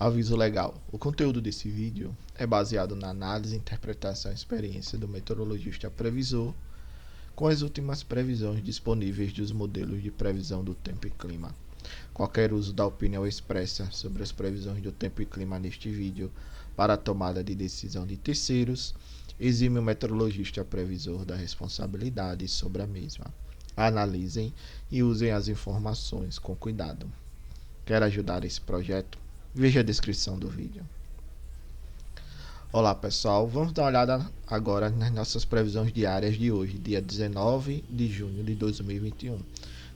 Aviso legal: o conteúdo desse vídeo é baseado na análise, interpretação e experiência do meteorologista previsor com as últimas previsões disponíveis dos modelos de previsão do tempo e clima. Qualquer uso da opinião expressa sobre as previsões do tempo e clima neste vídeo para a tomada de decisão de terceiros exime o meteorologista previsor da responsabilidade sobre a mesma. Analisem e usem as informações com cuidado. Quer ajudar esse projeto? Veja a descrição do vídeo. Olá pessoal, vamos dar uma olhada agora nas nossas previsões diárias de hoje, dia 19 de junho de 2021.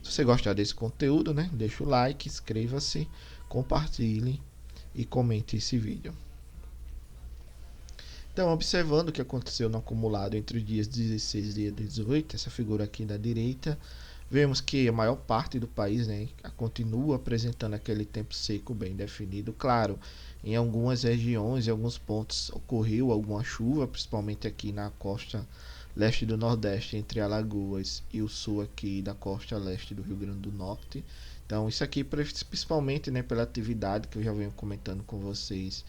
Se você gostar desse conteúdo, deixa o like, inscreva-se, compartilhe e comente esse vídeo. Então, observando o que aconteceu no acumulado entre os dias 16 e 18, essa figura aqui da direita, vemos que a maior parte do país continua apresentando aquele tempo seco bem definido. Claro, em algumas regiões, em alguns pontos ocorreu alguma chuva, principalmente aqui na costa leste do Nordeste, entre Alagoas e o sul aqui da costa leste do Rio Grande do Norte. Então, isso aqui principalmente pela atividade que eu já venho comentando com vocês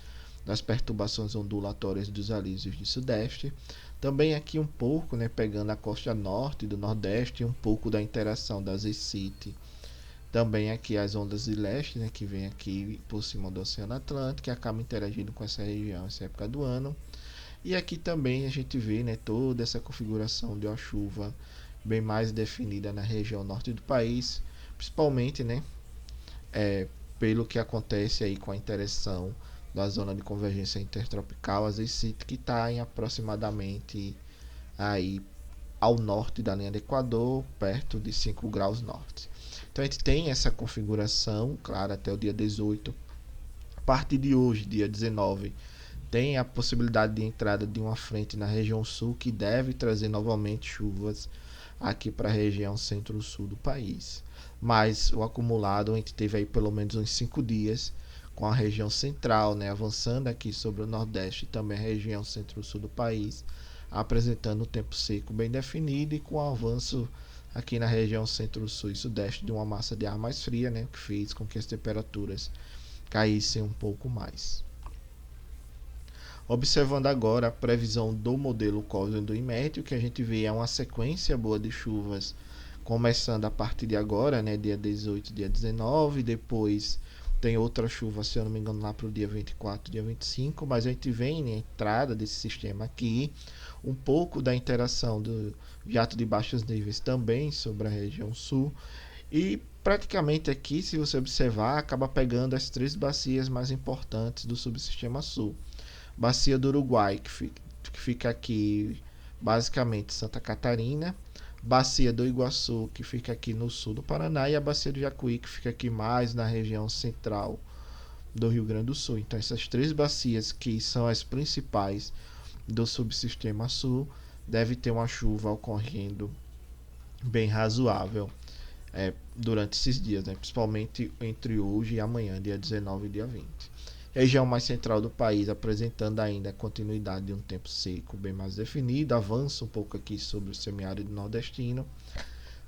das perturbações ondulatórias dos alísios de Sudeste. Também aqui um pouco, pegando a costa norte do Nordeste, um pouco da interação das ECIT. Também aqui as ondas de leste, que vem aqui por cima do Oceano Atlântico, e acabam interagindo com essa região, essa época do ano. E aqui também a gente vê toda essa configuração de uma chuva bem mais definida na região norte do país, principalmente pelo que acontece aí com a interação da zona de convergência intertropical, as ECIT, que está em aproximadamente aí ao norte da linha do Equador, perto de 5 graus norte. Então a gente tem essa configuração, claro, até o dia 18. A partir de hoje, dia 19, tem a possibilidade de entrada de uma frente na região sul, que deve trazer novamente chuvas aqui para a região centro-sul do país. Mas o acumulado a gente teve aí pelo menos uns 5 dias, com a região central, avançando aqui sobre o Nordeste e também a região centro-sul do país, apresentando um tempo seco bem definido e com o avanço aqui na região centro-sul e sudeste de uma massa de ar mais fria, que fez com que as temperaturas caíssem um pouco mais. Observando agora a previsão do modelo Cosmo do IMET, o que a gente vê é uma sequência boa de chuvas, começando a partir de agora, dia 18, dia 19, depois tem outra chuva, se eu não me engano, lá para o dia 24, dia 25, mas a gente vem na entrada desse sistema aqui, um pouco da interação do jato de baixos níveis também sobre a região sul, e praticamente aqui, se você observar, acaba pegando as 3 bacias mais importantes do subsistema sul. Bacia do Uruguai, que fica aqui basicamente Santa Catarina, Bacia do Iguaçu, que fica aqui no sul do Paraná, e a Bacia do Jacuí, que fica aqui mais na região central do Rio Grande do Sul. Então essas 3 bacias, que são as principais do subsistema sul, deve ter uma chuva ocorrendo bem razoável durante esses dias, principalmente entre hoje e amanhã, dia 19 e dia 20. Região mais central do país apresentando ainda a continuidade de um tempo seco bem mais definido, avança um pouco aqui sobre o semiárido nordestino.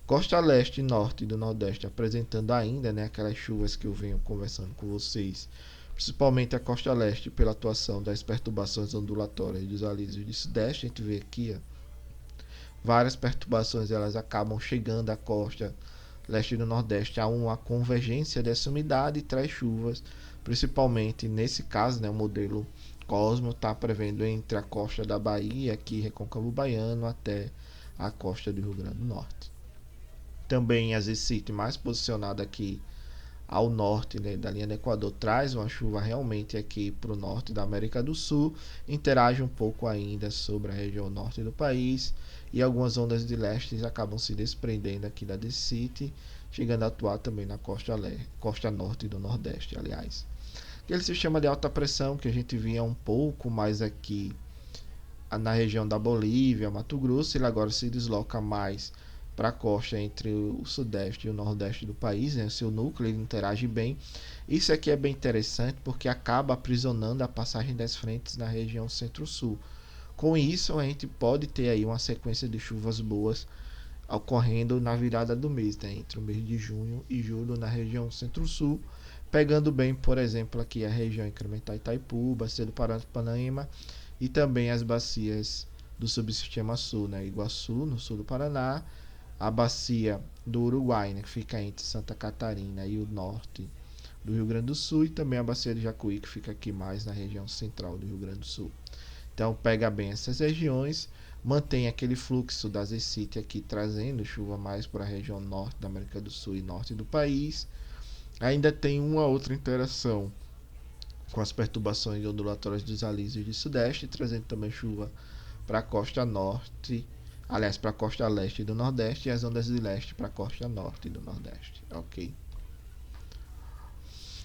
Costa leste e norte do Nordeste apresentando ainda aquelas chuvas que eu venho conversando com vocês, principalmente a costa leste pela atuação das perturbações ondulatórias dos alísios de Sudeste. A gente vê aqui várias perturbações, elas acabam chegando à costa leste do Nordeste a uma convergência dessa umidade e traz chuvas, principalmente nesse caso, o modelo Cosmo está prevendo entre a costa da Bahia, aqui Recôncavo Baiano, até a costa do Rio Grande do Norte. Também as ECIT mais posicionada aqui ao norte da linha do Equador traz uma chuva realmente aqui para o norte da América do Sul, interage um pouco ainda sobre a região norte do país, e algumas ondas de leste acabam se desprendendo aqui da ECIT, chegando a atuar também na costa norte do Nordeste, aliás. Aquele sistema de alta pressão que a gente via um pouco mais aqui na região da Bolívia, Mato Grosso, ele agora se desloca mais para a costa entre o sudeste e o nordeste do país, seu núcleo ele interage bem. Isso aqui é bem interessante porque acaba aprisionando a passagem das frentes na região centro-sul. Com isso, a gente pode ter aí uma sequência de chuvas boas ocorrendo na virada do mês, entre o mês de junho e julho na região centro-sul, pegando bem, por exemplo, aqui a região incremental Itaipu, Bacia do Paranaíba e também as bacias do subsistema sul, né? Iguaçu, no sul do Paraná, a bacia do Uruguai, né? Que fica entre Santa Catarina e o norte do Rio Grande do Sul, e também a bacia de Jacuí, que fica aqui mais na região central do Rio Grande do Sul. Então pega bem essas regiões, mantém aquele fluxo das ECIT aqui trazendo chuva mais para a região norte da América do Sul e norte do país. Ainda tem uma outra interação com as perturbações ondulatórias dos alísios de sudeste, trazendo também chuva para a costa norte, aliás, para a costa leste do nordeste, e as ondas de leste para a costa norte do nordeste. Ok.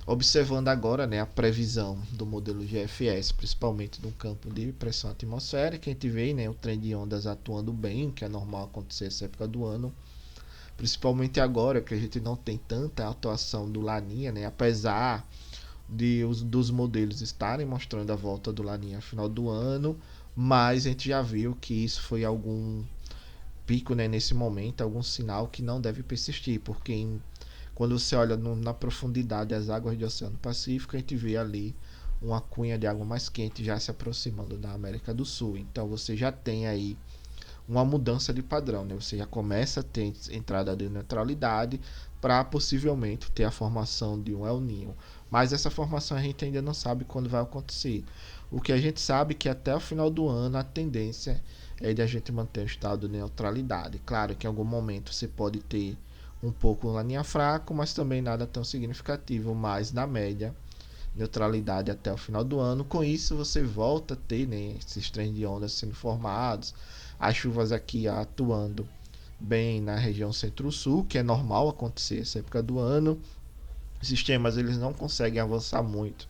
Observando agora, né, a previsão do modelo GFS, principalmente no campo de pressão atmosférica, a gente vê, né, o trem de ondas atuando bem, que é normal acontecer nessa época do ano, principalmente agora que a gente não tem tanta atuação do Laninha, né, apesar dos modelos estarem mostrando a volta do Laninha no final do ano, mas a gente já viu que isso foi algum pico, né, nesse momento, algum sinal que não deve persistir, porque quando você olha na profundidade das águas do Oceano Pacífico, a gente vê ali uma cunha de água mais quente já se aproximando da América do Sul. Então você já tem aí uma mudança de padrão, né? Você já começa a ter entrada de neutralidade para possivelmente ter a formação de um El Niño. Mas essa formação a gente ainda não sabe quando vai acontecer. O que a gente sabe é que até o final do ano a tendência é de a gente manter o estado de neutralidade. Claro que em algum momento você pode ter um pouco na linha fraco, mas também nada tão significativo, mas na média, neutralidade até o final do ano. Com isso você volta a ter, né, esses trens de ondas sendo formados, as chuvas aqui atuando bem na região centro-sul, que é normal acontecer essa época do ano. Os sistemas eles não conseguem avançar muito,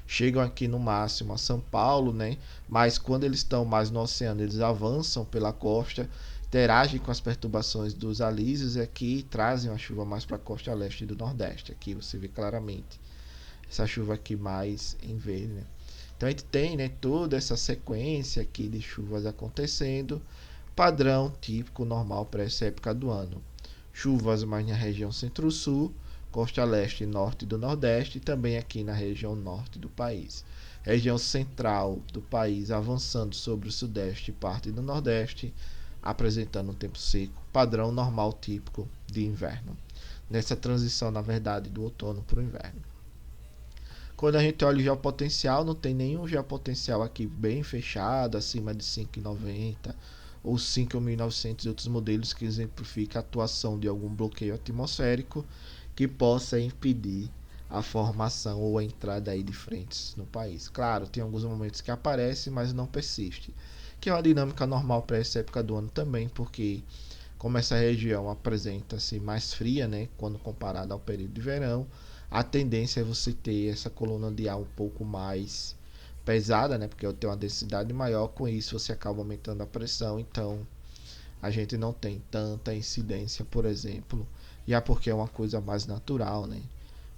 chegam aqui no máximo a São Paulo, né? Mas quando eles estão mais no oceano, eles avançam pela costa, interagem com as perturbações dos alísios e aqui trazem a chuva mais para a costa leste do nordeste. Aqui você vê claramente essa chuva aqui mais em verde, né? Então a gente tem, né, toda essa sequência aqui de chuvas acontecendo, padrão típico normal para essa época do ano. Chuvas mais na região centro-sul, costa leste e norte do nordeste, e também aqui na região norte do país. Região central do país avançando sobre o sudeste e parte do nordeste, apresentando um tempo seco, padrão normal típico de inverno. Nessa transição, na verdade, do outono para o inverno. Quando a gente olha o geopotencial, não tem nenhum geopotencial aqui bem fechado, acima de 5,90 ou 5.900 e outros modelos que exemplifica a atuação de algum bloqueio atmosférico que possa impedir a formação ou a entrada aí de frentes no país. Claro, tem alguns momentos que aparece, mas não persiste, que é uma dinâmica normal para essa época do ano também, porque como essa região apresenta-se mais fria, né, quando comparada ao período de verão, a tendência é você ter essa coluna de ar um pouco mais pesada, né, porque eu tenho uma densidade maior, com isso você acaba aumentando a pressão, então a gente não tem tanta incidência, por exemplo, já porque é uma coisa mais natural, né,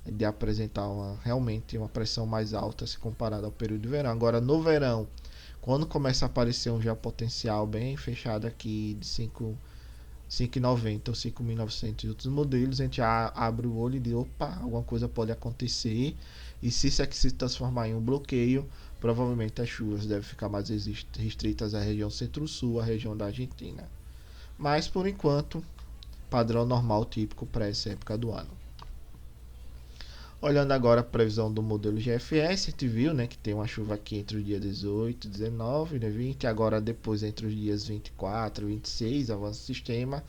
de apresentar realmente uma pressão mais alta se comparado ao período de verão. Agora no verão, quando começa a aparecer um geopotencial bem fechado aqui de 5,90 ou 5.900 e outros modelos, a gente abre o olho e diz, opa, alguma coisa pode acontecer, e se isso aqui se transformar em um bloqueio, provavelmente as chuvas devem ficar mais restritas à região centro-sul, à região da Argentina. Mas por enquanto, padrão normal típico para essa época do ano. Olhando agora a previsão do modelo GFS, a gente viu, né, que tem uma chuva aqui entre os dias 18, 19, né, 20, agora depois entre os dias 24 e 26, avança o sistema,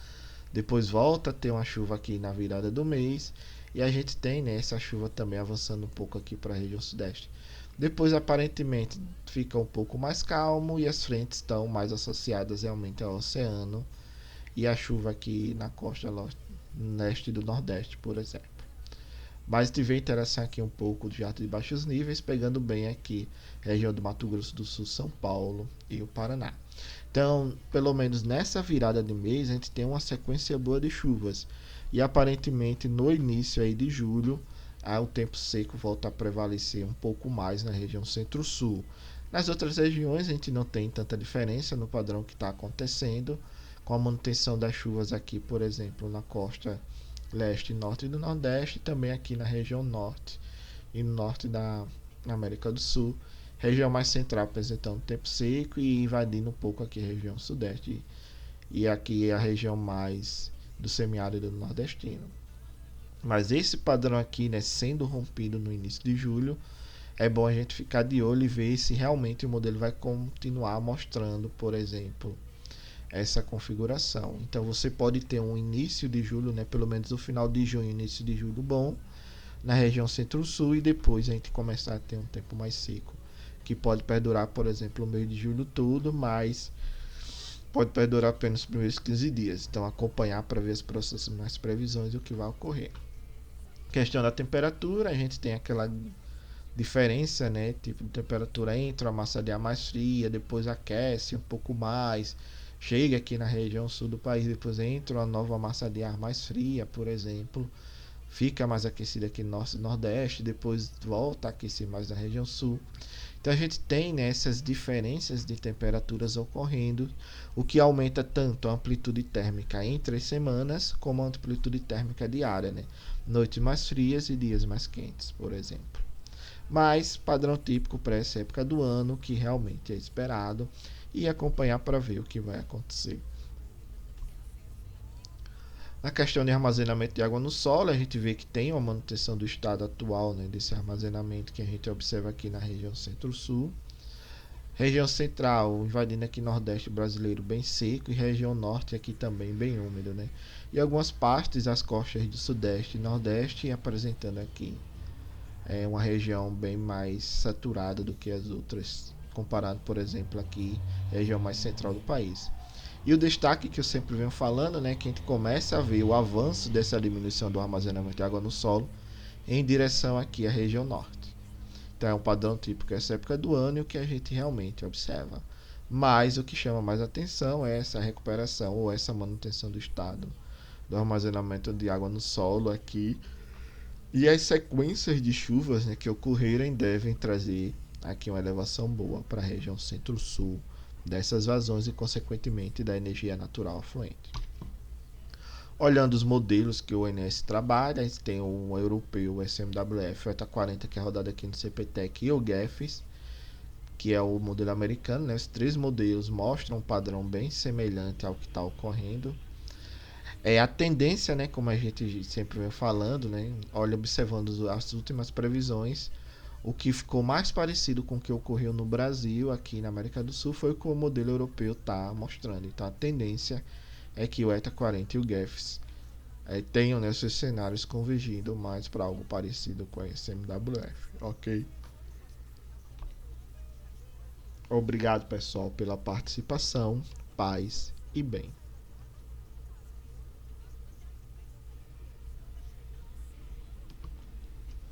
depois volta a ter uma chuva aqui na virada do mês, e a gente tem, né, essa chuva também avançando um pouco aqui para a região sudeste. Depois aparentemente fica um pouco mais calmo e as frentes estão mais associadas realmente ao oceano e a chuva aqui na costa leste do nordeste, por exemplo. Mas tive interação aqui um pouco de jato de baixos níveis, pegando bem aqui região do Mato Grosso do Sul, São Paulo e o Paraná. Então, pelo menos nessa virada de mês, a gente tem uma sequência boa de chuvas. E aparentemente no início aí de julho, o tempo seco volta a prevalecer um pouco mais na região centro-sul. Nas outras regiões a gente não tem tanta diferença no padrão que está acontecendo, com a manutenção das chuvas aqui, por exemplo, na costa leste e norte do nordeste, e também aqui na região norte e no norte da América do Sul. Região mais central apresentando tempo seco e invadindo um pouco aqui a região sudeste e aqui a região mais do semiárido nordestino. Mas esse padrão aqui, né, sendo rompido no início de julho, é bom a gente ficar de olho e ver se realmente o modelo vai continuar mostrando, por exemplo, essa configuração. Então você pode ter um início de julho, né, pelo menos o final de junho, início de julho bom na região centro-sul e depois a gente começar a ter um tempo mais seco, que pode perdurar, por exemplo, o mês de julho todo, mas pode perdurar apenas os primeiros 15 dias. Então acompanhar para ver as próximas previsões e o que vai ocorrer. Questão da temperatura, a gente tem aquela diferença, né, tipo de temperatura entra a massa de ar mais fria, depois aquece um pouco mais, chega aqui na região sul do país, depois entra uma nova massa de ar mais fria, por exemplo, fica mais aquecida aqui no norte e nordeste, depois volta a aquecer mais na região sul. Então a gente tem, né, essas diferenças de temperaturas ocorrendo, o que aumenta tanto a amplitude térmica entre as semanas como a amplitude térmica diária, né? Noites mais frias e dias mais quentes, por exemplo. Mas padrão típico para essa época do ano, que realmente é esperado, e acompanhar para ver o que vai acontecer. Na questão de armazenamento de água no solo, a gente vê que tem uma manutenção do estado atual, né, desse armazenamento que a gente observa aqui na região centro-sul. Região central, invadindo aqui nordeste brasileiro bem seco e região norte aqui também bem úmido, né? E algumas partes das costas do sudeste e nordeste apresentando aqui uma região bem mais saturada do que as outras, comparado, por exemplo, aqui, região mais central do país. E o destaque que eu sempre venho falando, né, que a gente começa a ver o avanço dessa diminuição do armazenamento de água no solo em direção aqui à região norte. Então é um padrão típico dessa época do ano e o que a gente realmente observa. Mas o que chama mais atenção é essa recuperação ou essa manutenção do estado do armazenamento de água no solo aqui. E as sequências de chuvas, né, que ocorrerem devem trazer aqui uma elevação boa para a região centro-sul dessas vazões e, consequentemente, da energia natural afluente. Olhando os modelos que o ONS trabalha, a gente tem o europeu, o SMWF, o ETA 40, que é rodado aqui no CPTEC, e o GEFES, que é o modelo americano. Né? Os três modelos mostram um padrão bem semelhante ao que está ocorrendo. A tendência, né, como a gente sempre vem falando, né, olha, observando as últimas previsões, o que ficou mais parecido com o que ocorreu no Brasil, aqui na América do Sul, foi o que o modelo europeu está mostrando. Então a tendência é que o ETA 40 e o GEFES tenham, né, seus cenários convergindo mais para algo parecido com a SMWF, ok? Obrigado, pessoal, pela participação, paz e bem.